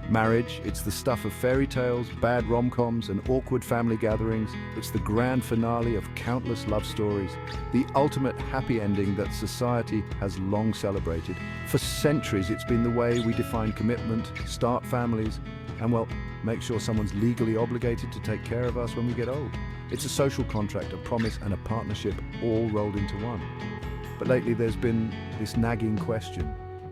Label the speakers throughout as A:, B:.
A: Marriage, it's the stuff of fairy tales, bad rom-coms, and awkward family gatherings. It's the grand finale of countless love stories, the ultimate happy ending that society has long celebrated. For centuries, it's been the way we define commitment, start families, and, well, make sure someone's legally obligated to take care of us when we get old. It's a social contract, a promise, and a partnership all rolled into one. But lately, there's been this nagging question.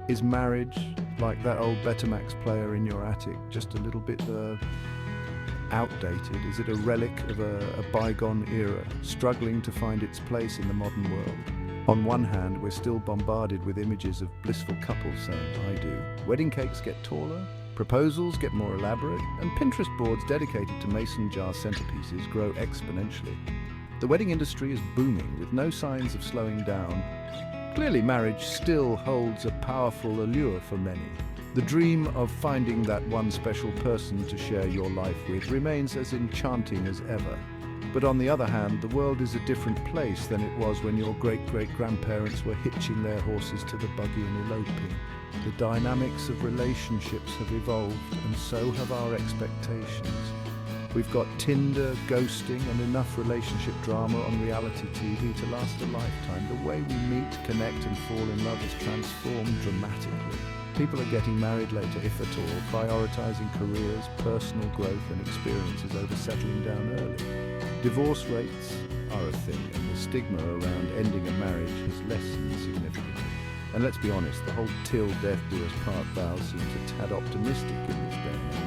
A: Is marriage, like that old Betamax player in your attic, just a little bit outdated? Is it a relic of a bygone era, struggling to find its place in the modern world? On one hand, we're still bombarded with images of blissful couples saying, "I do." Wedding cakes get taller, proposals get more elaborate, and Pinterest boards dedicated to mason jar centerpieces grow exponentially. The wedding industry is booming, with no signs of slowing down. Clearly, marriage still holds a powerful allure for many. The dream of finding that one special person to share your life with remains as enchanting as ever. But on the other hand, the world is a different place than it was when your great-great-grandparents were hitching their horses to the buggy and eloping. The dynamics of relationships have evolved, and so have our expectations. We've got Tinder, ghosting, and enough relationship drama on reality TV to last a lifetime. The way we meet, connect, and fall in love has transformed dramatically. People are getting married later, if at all, prioritizing careers, personal growth, and experiences over settling down early. Divorce rates are a thing, and the stigma around ending a marriage has lessened significantly. And let's be honest, the whole till death do us part vow seems a tad optimistic in this day and age.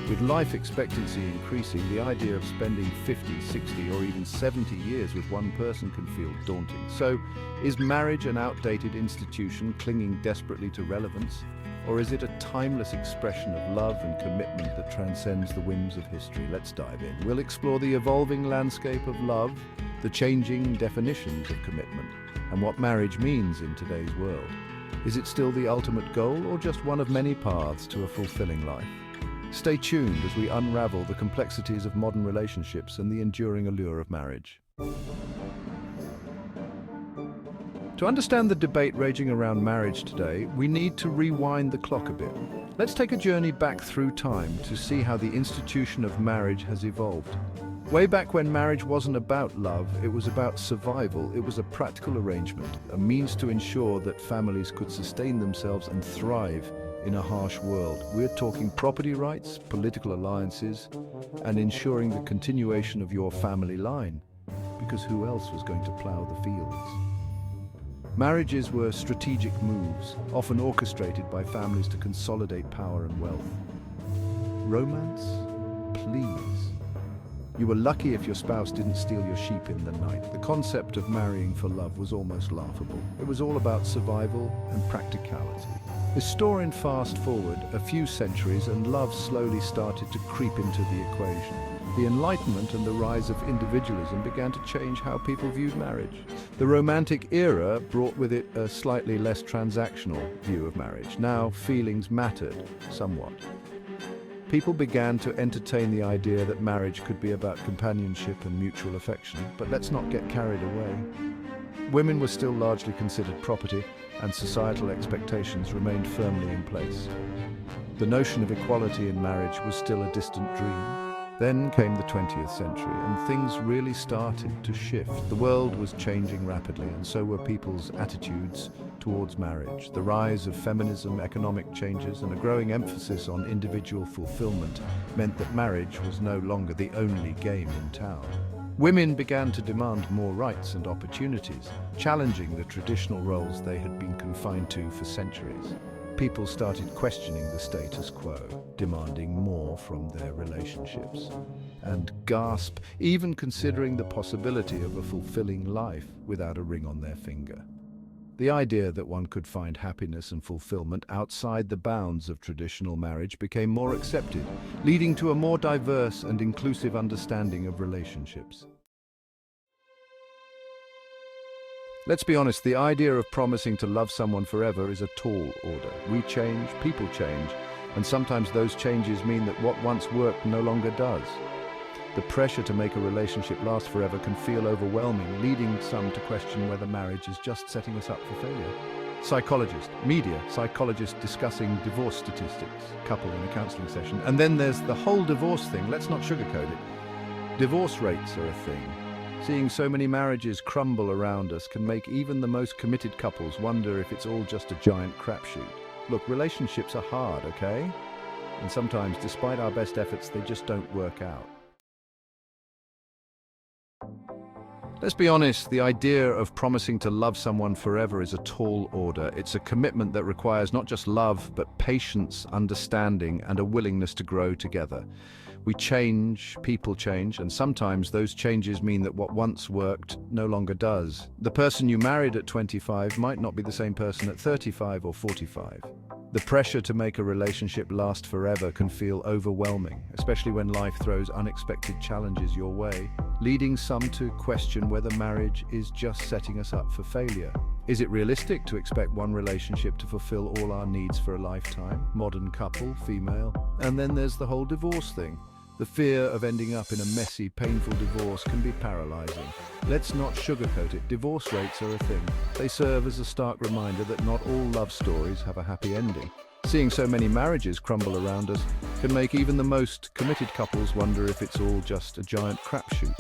A: With life expectancy increasing, the idea of spending 50, 60, or even 70 years with one person can feel daunting. So, is marriage an outdated institution clinging desperately to relevance? Or is it a timeless expression of love and commitment that transcends the whims of history? Let's dive in. We'll explore the evolving landscape of love, the changing definitions of commitment, and what marriage means in today's world. Is it still the ultimate goal, or just one of many paths to a fulfilling life? Stay tuned as we unravel the complexities of modern relationships and the enduring allure of marriage. To understand the debate raging around marriage today, we need to rewind the clock a bit. Let's take a journey back through time to see how the institution of marriage has evolved. Way back when marriage wasn't about love, it was about survival. It was a practical arrangement, a means to ensure that families could sustain themselves and thrive in a harsh world. We're talking property rights, political alliances, and ensuring the continuation of your family line, because who else was going to plow the fields? Marriages were strategic moves, often orchestrated by families to consolidate power and wealth. Romance? Please. You were lucky if your spouse didn't steal your sheep in the night. The concept of marrying for love was almost laughable. It was all about survival and practicality. Historian fast forward a few centuries and love slowly started to creep into the equation. The Enlightenment and the rise of individualism began to change how people viewed marriage. The Romantic era brought with it a slightly less transactional view of marriage. Now, feelings mattered somewhat. People began to entertain the idea that marriage could be about companionship and mutual affection, but let's not get carried away. Women were still largely considered property, and societal expectations remained firmly in place. The notion of equality in marriage was still a distant dream. Then came the 20th century, and things really started to shift. The world was changing rapidly, and so were people's attitudes towards marriage. The rise of feminism, economic changes, and a growing emphasis on individual fulfillment meant that marriage was no longer the only game in town. Women began to demand more rights and opportunities, challenging the traditional roles they had been confined to for centuries. People started questioning the status quo, demanding more from their relationships, and gasp, even considering the possibility of a fulfilling life without a ring on their finger. The idea that one could find happiness and fulfillment outside the bounds of traditional marriage became more accepted, leading to a more diverse and inclusive understanding of relationships. Let's be honest, the idea of promising to love someone forever is a tall order. We change, people change, and sometimes those changes mean that what once worked no longer does. The pressure to make a relationship last forever can feel overwhelming, leading some to question whether marriage is just setting us up for failure. Psychologist, media, psychologist discussing divorce statistics, couple in a counseling session. And then there's the whole divorce thing. Let's not sugarcoat it. Divorce rates are a thing. Seeing so many marriages crumble around us can make even the most committed couples wonder if it's all just a giant crapshoot. Look, relationships are hard, okay? And sometimes, despite our best efforts, they just don't work out. Let's be honest, the idea of promising to love someone forever is a tall order. It's a commitment that requires not just love, but patience, understanding, and a willingness to grow together. We change, people change, and sometimes those changes mean that what once worked no longer does. The person you married at 25 might not be the same person at 35 or 45. The pressure to make a relationship last forever can feel overwhelming, especially when life throws unexpected challenges your way, leading some to question whether marriage is just setting us up for failure. Is it realistic to expect one relationship to fulfill all our needs for a lifetime? Modern couple, female. And then there's the whole divorce thing. The fear of ending up in a messy, painful divorce can be paralyzing. Let's not sugarcoat it. Divorce rates are a thing. They serve as a stark reminder that not all love stories have a happy ending. Seeing so many marriages crumble around us can make even the most committed couples wonder if it's all just a giant crapshoot.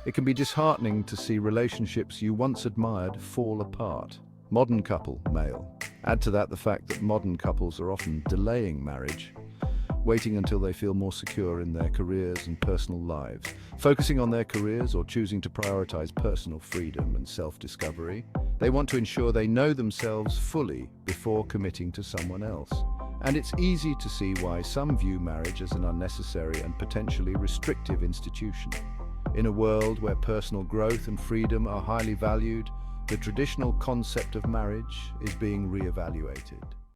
A: It can be disheartening to see relationships you once admired fall apart. Modern couple, male. Add to that the fact that modern couples are often delaying marriage, waiting until they feel more secure in their careers and personal lives, focusing on their careers or choosing to prioritize personal freedom and self-discovery. They want to ensure they know themselves fully before committing to someone else. And it's easy to see why some view marriage as an unnecessary and potentially restrictive institution. In a world where personal growth and freedom are highly valued, the traditional concept of marriage is being re-evaluated.